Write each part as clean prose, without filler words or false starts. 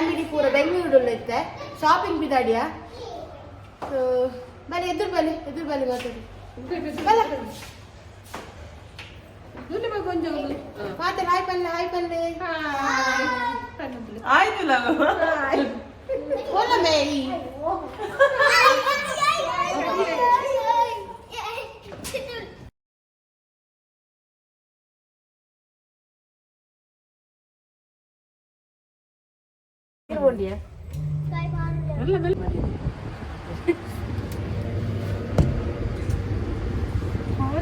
Family ಪೂರ ಬೆಂಗಳೂರಲ್ಲಿ ಇತ್ತೆ ಶಾಪಿಂಗ್ ಬಿದಾಡಿಯಾ ಬಲೆ ಎದುರು ಬಲೆ ಮಾತಾಡಿ ಮಾತಾಡಿ ಹಾಯ್ ಪಲ್ಲೆ ಆಯ್ತು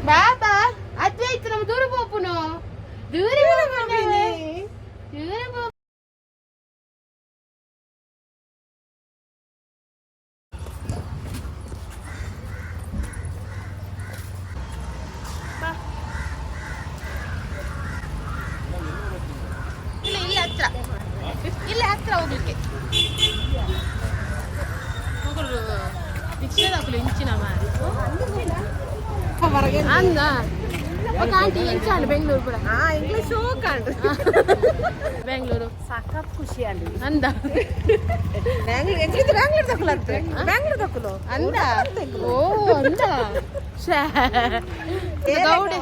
ಬಾಬಾ ಅದೇ ಇತ್ತು ನಮ್ಮ ದೂರ ಪೋಪುನು ದೂರ ಇಲ್ಲ ಹತ್ರ ಹೋಗ್ಲಿಕ್ಕೆ ರಿಕ್ಷಾದಾಕಲು ಇಂಚಿನ ಮಾರಿ ಅಂದ ఒక ఆంటీ ఎంచాండి బెంగళూరు కూడా ఇంగ్లీష్ షోకండి బెంగళూరు సఖత్ ಖುಷಿ ಅಂడి ಅಂದ ಬ್ಯಾಂಗ್ಳೂರ್ ತಗೊಳತ್ತೆ ಬ್ಯಾಂಗ್ಳೂರ್ ತಗೊಳ್ಳೋ ಅಂದ ಓ ಅಂದ ಗೌಡೆ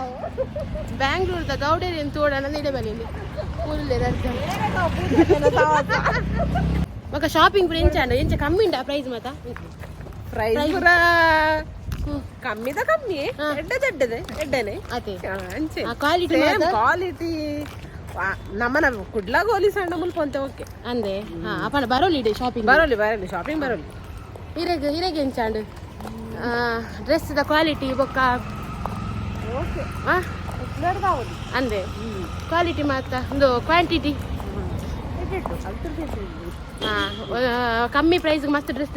ಬ್ಯಾಂಗ್ಳೂರ್ದ ಗೌಡೇರಿ ಅಂತ ತೋಡಣ ನಿಡಬಲಿಯಲ್ಲಿ ఒక షాపింగ్ ఇప్పుడు ఎంచ కమ్మి ఉండే ప్రైస్ మత ಪ್ರೈಸ್ ಪೂರ ಕಮ್ಮಿದ ಕಮ್ಮಿ ಎಡ್ಡನೆ ಅದೇ ಅಂಚೆ ಕ್ವಾಲಿಟಿ ನಮ್ಮನ ಕುಡ್ಲಾಗ ಹೋಲಿಸಂಡ ಮುಲ್ಪ ಅಂತ ಓಕೆ ಅಂದೆ ಅಪ್ಪನ ಬರೋಲಿ ಶಾಪಿಂಗ್ ಬರೋಲಿ ಶಾಪಿಂಗ್ ಬರೋಲಿ ಹಿರೇಗೆ ಎಂಚಾಂಡು ಡ್ರೆಸ್ ದ ಕ್ವಾಲಿಟಿ ಬೊಕ್ಕ ಓಕೆ ಅಂದೆ ಕ್ವಾಲಿಟಿ ಮಾತ್ರ ಒಂದು ಕ್ವಾಂಟಿಟಿ ಕಮ್ಮಿ ಪ್ರೈಸ್ ಮಸ್ತ್ ಡ್ರೆಸ್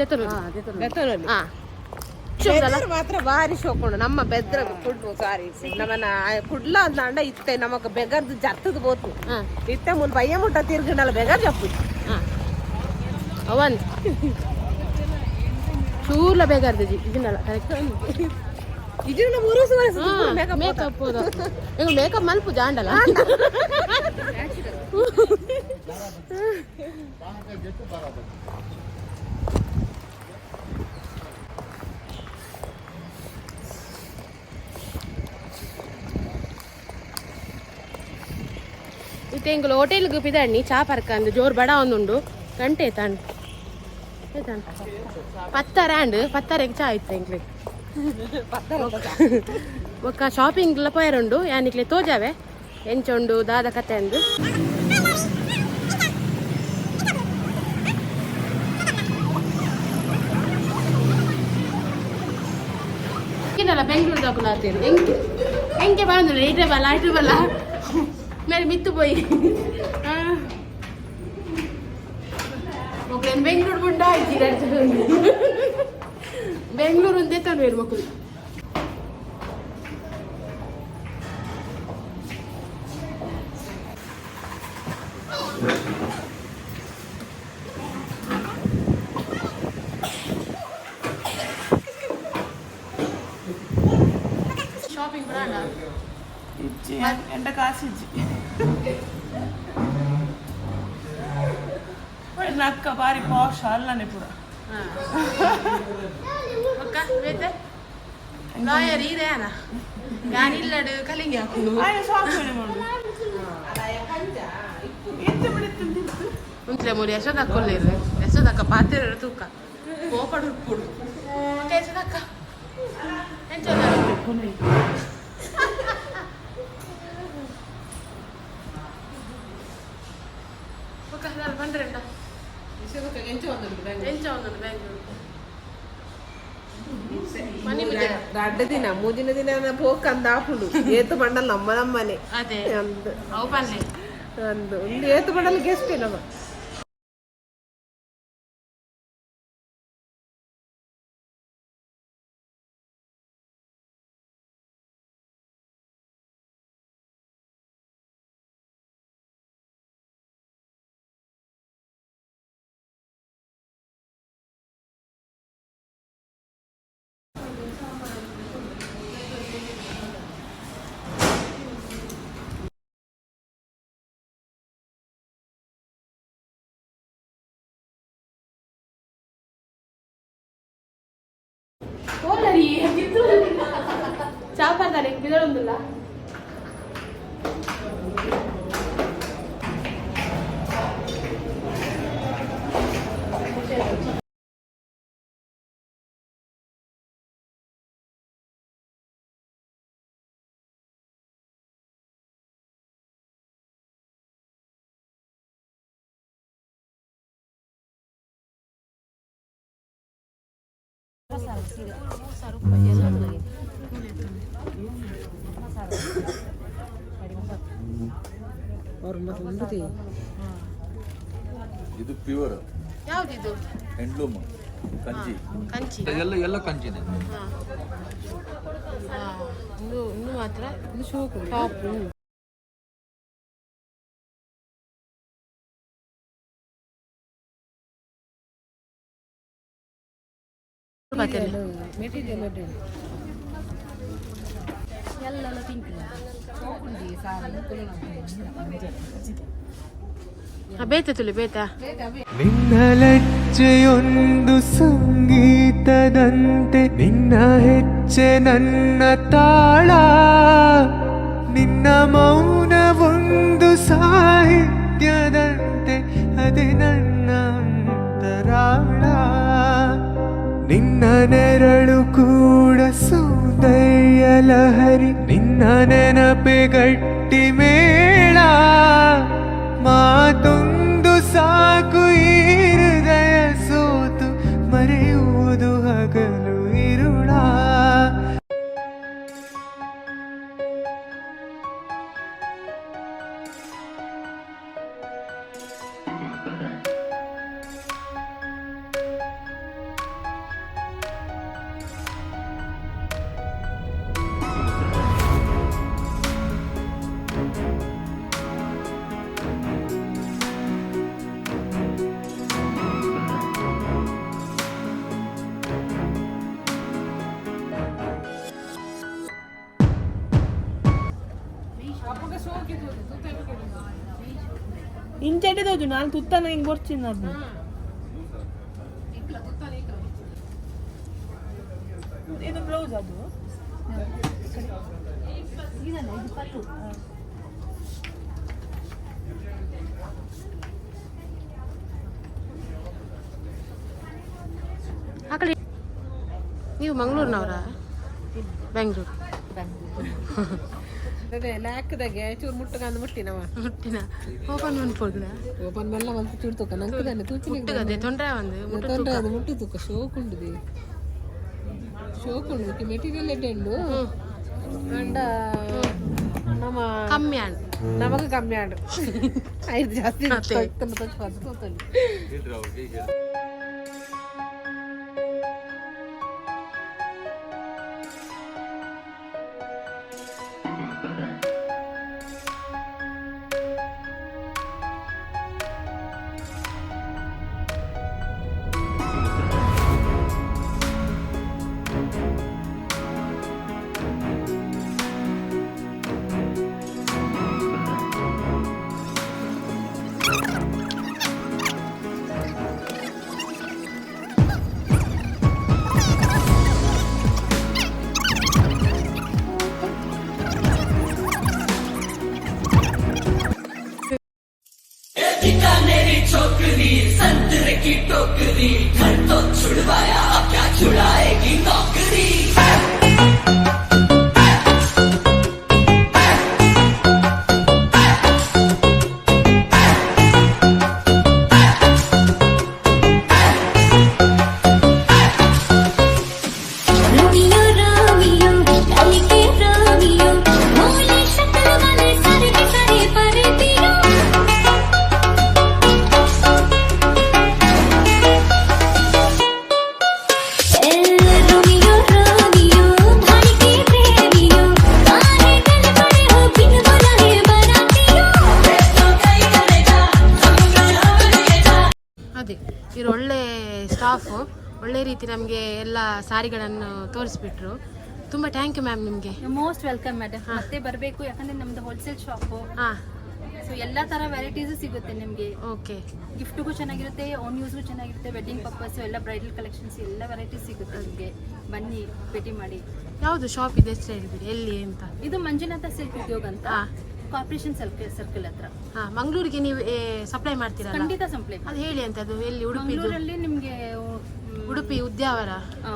ಮಾತ್ರ ಭಾರಿ ಶೋಕೊಂಡು ನಮ್ಮ ಬೆದ್ರ ಫುಡ್ ಸಾರಿ ನಮ್ಮನ್ನ ಕುಡ್ಲ ಅಂತ ಅಂಡ ಇತ್ತೆ ನಮಕ್ ಬೆಗರ್ದು ಜತ್ತದ ಬೋತು ಇತ್ತೆ ಮುನ್ ಬಯ್ಯ ಮುಟ್ಟ ತಿರ್ಗಿನಲ್ಲ ಬೆಗರ್ ಜಪ್ಪು ಅವನ್ ಚೂರ್ಲ ಬೆಗರ್ದು ಇದನ್ನಲ್ಲ ಕರೆಕ್ಟ್ ಇದನ್ನ ಮೇಕಪ್ ಮೇಕಪ್ ಮಲ್ಪು ಜಾಂಡಲ್ಲ ಇತ್ತೆ ಎಂಗ್ಲು ಹೋಟೆಲ್ಗೆ ಪಿದಾಡ್ನಿ ಚಾ ಪರ್ಕ ಅಂದು ಜೋರು ಬಡ ಒಂದುಂಡು ಗಂಟೆ ತಾಂಡು ಪತ್ತರೆಗೆ ಚಾ ಇತ್ತು ಎಂಗ್ಲಿ ಒಕ್ಕ ಶಾಪಿಂಗ್ ಪೋಯರುಂಡು ಯಾನಿಕ್ಲೆ ತೋಜಾವೆ ಎಂಚೊಂಡು ದಾದ ಕತೆ ಅಂದು ಬೆಂಗಳೂರು ತಗೊಳ್ತೀರಿ ಹೆಂಗೆ ಬಂದಿಲ್ಲ ಇಟ್ರೆ ಬಲ್ಲ ಮೇಲೆ ಮಿತ್ತು ಪೋಯಿ ಬೆಂಗಳೂರು ಗುಂಡ ಆಯ್ತೀರ ಬೆಂಗಳೂರು ಒಂದೇ ತಂದು ಮಕ್ಕಳು షాపింగ్ బ్రాండ్ ఇచ్చి ఎండ కాసి ఇచ్చి నక్క బారి పాష్ అల్లని ఇప్పుడు ఒక్క వేతే లాయర్ ఇదేనా గానిల్లడు కలింగి ಹಾಕುನು ಆಯ ಸಾಕನೆ ಮಾಡು ಅದಾಯ ಕಂಜ ಎಂತ ಬಿಡುತ್ತಿಂದು ಉಂಟ್ಲೆ ಮುರಿ ಯಶೋದಕ್ಕ ಪಾತ್ರೆ ತೂಕ ಕೋಪಡು ಪುಡು ಮತ್ತೆ ಯಶೋದಕ್ಕ ಎಂಚೋದ ఒక హలాల్ బండ్రెండ యశోదక్క ఎంచ వందలు బ్యాంగ్లూర్ ಮನಿ ಬಿಡ ರಡ್ಡ ದಿನ ಮೂಜಿನ ದಿನ ಪೋಕಂದ ಆಪುಂಡು ಏತು ಬಂಡಲ್ ನಮ್ಮನೆ ಅದೇ ಅವು ಪನ್ಲೆ ಒಂದು ಏತು ಬಂಡಲ್ ಗೆಸ್ಟ್ ಇಲ್ಲ నీకు బిదడుందిలా ಇದು ಪ್ಯೂರ್ ಯಾವ್ದಿದು ಹ್ಯಾಂಡ್ಲೂಮ್ ಕಂಚಿ ಕಂಚಿ ಎಲ್ಲ ಕಂಚಿನೇ ಇನ್ನು ಮಾತ್ರ ಇದು ಶೋಕು ಟಾಪ್ ಮೆಟೀರಿಯಲ್ ಎಲ್ಲ ಪಿಂಕ್ ಬೇತ ತುಳಿ ಬೇತ ನಿನ್ನ ಲಜ್ಜೆಯೊಂದು ಸಂಗೀತದಂತೆ ನಿನ್ನ ಹೆಜ್ಜೆ ನನ್ನ ತಾಳ ನಿನ್ನ ಮೌನವೊಂದು ಸಾಹಿತ್ಯದಂತೆ ಅದೇ ನನ್ನ ಅಂತರಾಳ ನಿನ್ನ ನೆರಳು ಕೂಡ ಸೌಂದರ್ಯ ಲಹರಿ ನಿನ್ನ ನೆನಪೆ ಗಟ್ಟಿ ಮೇಳ ಮಾತೊಂದು ಸಾಕು ಈ ಹೃದಯ ಸೋತು ಮರೆಯುವುದು ಹಗಲು ಇರುಳ ಇಂಚೆಟ್ಟಿದೋದು ನಾನು ತುತ್ತನ ಹಿಂಗೆ ಬರ್ತೀನಿ ಅದು ಇದು ಬ್ಲೌಸ್ ಅದು ಆ ಕಡೆ ನೀವು ಮಂಗಳೂರಿನವರಾ ಬೆಂಗಳೂರು ಅದೇ ಲಾಕ್ದಾಗೆ ಚೂರು ಮುಟ್ಟಗಂದು ಮುಟ್ಟಿನವ ಮುಟ್ಟಿನ ಓಪನ್ ಮಾಡ್ಬೋದ ಓಪನ್ ಮೆಲ್ಲ ಒಂದು ಚೂರು ತೂಕ ನಂಗೆ ತೂಚಿನ ಮುಟ್ಟಗದೆ ತೊಂದರೆ ಒಂದು ಅದು ಮುಟ್ಟು ತೂಕ ಶೋಕುಂಡು ಶೋಕುಂಡು ಮೆಟೀರಿಯಲ್ ಎಡ್ಡೆಂಡು ಅಂಡ ನಮ್ಮ ಕಮ್ಮಿ ಆಂಡ್ ನಮಗೆ ಕಮ್ಮಿ ಆಡು ಐದು ಜಾಸ್ತಿ ಅದೇ ಇವರು ಒಳ್ಳೆ ಸ್ಟಾಫು ಒಳ್ಳೆ ರೀತಿ ನಮಗೆ ಎಲ್ಲ ಸಾರಿಗಳನ್ನು ತೋರಿಸ್ಬಿಟ್ರು. ತುಂಬ ಥ್ಯಾಂಕ್ ಯು ಮ್ಯಾಮ್ ನಿಮಗೆ. Most welcome madam. ಮತ್ತೆ ಬರಬೇಕು, ಯಾಕಂದ್ರೆ ನಮ್ದು ಹೋಲ್ಸೇಲ್ ಶಾಪು. ಹಾಂ, ಸೊ ಎಲ್ಲ ಥರ ವೆರೈಟೀಸು ಸಿಗುತ್ತೆ ನಿಮಗೆ. ಓಕೆ. ಗಿಫ್ಟ್ಗೂ ಚೆನ್ನಾಗಿರುತ್ತೆ, ಓನ್ ಯೂಸ್ಗೂ ಚೆನ್ನಾಗಿರುತ್ತೆ, ವೆಡ್ಡಿಂಗ್ ಪರ್ಪಸ್ ಎಲ್ಲ ಬ್ರೈಡಲ್ ಕಲೆಕ್ಷನ್ಸ್ ಎಲ್ಲ ವೆರೈಟೀಸ್ ಸಿಗುತ್ತೆ ನಿಮಗೆ. ಬನ್ನಿ ಭೇಟಿ ಮಾಡಿ. ಯಾವುದು ಶಾಪ್ ಇದೆ ಹೆಸರು ಹೇಳ್ಬಿಡಿ, ಎಲ್ಲಿ ಅಂತ. ಇದು ಮಂಜುನಾಥ ಸಿಲ್ಕ್ ಉದ್ಯೋಗ ಅಂತ, ಹಾ ಕಾರ್ಪೊರೇಷನ್ ಸರ್ಕಲ್ ಹತ್ರ. ಹಾ, ಮಂಗಳೂರಿಗೆ ನೀವು ಸಪ್ಲೈ ಮಾಡ್ತೀರಾ? ಖಂಡಿತ ಸಂಪ್ಲೈ. ಅದು ಹೇಳಿ ಅಂತ, ಅದು ಎಲ್ಲಿ? ಉಡುಪಿ? ಮಂಗಳೂರಲ್ಲಿ ನಿಮ್ಗೆ ಉಡುಪಿ ಉದ್ಯಾವರ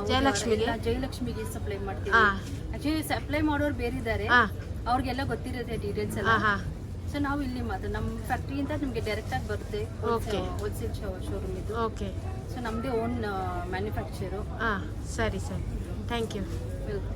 ಜಯಲಕ್ಷ್ಮಿಗೆ ಸಪ್ಲೈ ಮಾಡ್ತೀವಿ. ಆಕ್ಚುಲಿ ಸಪ್ಲೈ ಮಾಡೋರು ಬೇರೆ ಇದ್ದಾರೆ, ಅವ್ರಿಗೆಲ್ಲ ಗೊತ್ತಿರುತ್ತೆ ಡೀಟೇಲ್ಸ್ ಎಲ್ಲ. ಸೊ ನಾವು ಇಲ್ಲಿ ಮಾತ್ರ ನಮ್ಮ ಫ್ಯಾಕ್ಟ್ರಿಯಿಂದ ನಿಮಗೆ ಡೈರೆಕ್ಟ್ ಆಗಿ ಬರುತ್ತೆ, ಹೋಲ್ಸೇಲ್ ಶೋರೂಮ್ ಇದು. ಓಕೆ. ಸೊ ನಮ್ಮದೇ ಓನ್ ಮ್ಯಾನುಫ್ಯಾಕ್ಚರು. ಸರಿ ಸರಿ, ಥ್ಯಾಂಕ್ ಯು. ವೆಲ್ಕಮ್.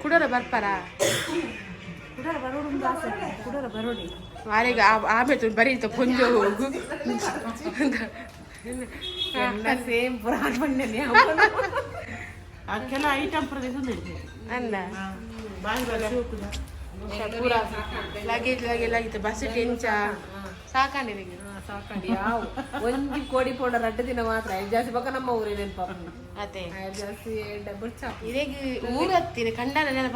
ಕುಡರ ಬರ್ಪಾರ ವಾರಿಗೆ ಆಮೇಲೆ ಬರೀತ ಕೊಂಜ ಹೋಗು ಸೇಮ್ ಪುರಾಣ ಬಣ್ಣನೆ ಕೆಲ ಐಟಮ್ ಪ್ರದೇಶ ಅಲ್ಲ ಲಗೇಜ್ ಲಗೇಜ್ ಬಸ್ ಟೆಂಚ ಸಾಕಾಂಡಿ ಸಾಕಂಡಿ ಯಾವ ಒಂಜಿ ಕೋಡಿ ಪೌಡರ್ 2 ದಿನ ಮಾತ್ರ ಜಾಸ್ತಿ ಬಕ್ಕ ನಮ್ಮ ಊರೇ ನೆನಪ ಅದೇ ಜಾಸ್ತಿ ಡಬಲ್ ಚಾಪ್ ಇದೇಗ ಊರು ಹತ್ತಿರ ಕಂಡನ ನೆನಪ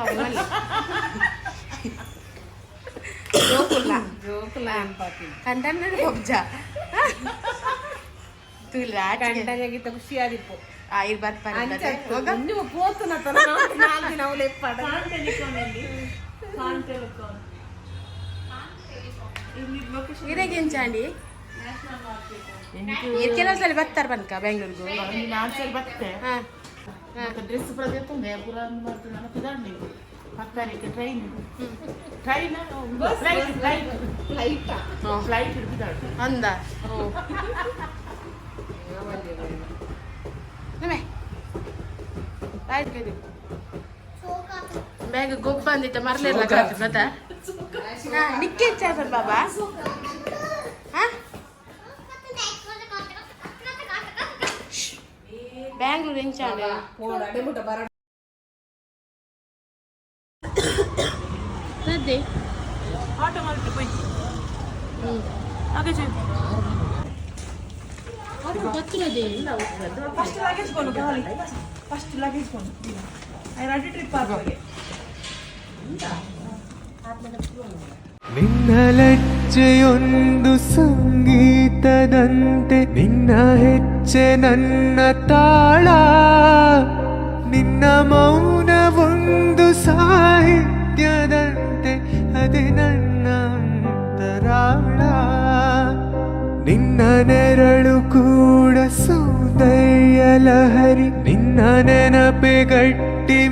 ಜೋಕುಲ್ಲ ಜೋಕುಲ್ಲ ನೆನಪಾತಿ ಕಂಡನ ನೆನಪಜ್ಜ ತುಲ ಕಂಡನಾಗಿತ್ತ ಖುಷಿ ಆದಿಪ್ಪು ಇರ್ ಬರ್ತಾರೆ ನೀವು ಪೋತನ ತರ 4 ದಿನ ಅವಲೆ ಪಡ ಇರೇಗೆಂಚಾಂಡಿ ಕೆಲವು ಸಲ ಬರ್ತಾರೆ ಬನ್ಕ ಬೆಂಗಳೂರಿಗೂ ಬರ್ತೇ ಡ್ರೆಸ್ ಪ್ರದೇಶ ಪುರಾಣ ಮಾಡ್ತೀನಿ ಪತ್ತಾರಿಕೆ ಟ್ರೈನ್ ಫ್ಲೈಟ್ ಹಿಡಿದಾಡು ಅಂದ ಬ್ಯಾಗ್ ಗೊಬ್ಬ ಅಂದಿಟ್ಟ ಮರಲಿರ್ಲ ಮತ್ತ ನಿಕ್ಕೆ ಚಾಪನ್ ಬಾಬಾ ಬ್ಯಾಂಗ್ಳೂರ್ ಎಂಚಾಂಡ್ ನಿನ್ನ ಲಜ್ಜೆಯೊಂದು ಸಂಗೀತದಂತೆ, ನಿನ್ನ ಹೆಜ್ಜೆ ನನ್ನ ತಾಳ, ನಿನ್ನ ಮೌನವೊಂದು ಸಾಹಿತ್ಯದಂತೆ, ಅದೇ ನನ್ನ ಅಂತರಾಳ. ನಿನ್ನ ನೆರಳು ಕೂಡ ಸೌಂದರ್ಯ ಲಹರಿ, ನಿನ್ನ ನೆನಪೆ ಗಟ್ಟಿ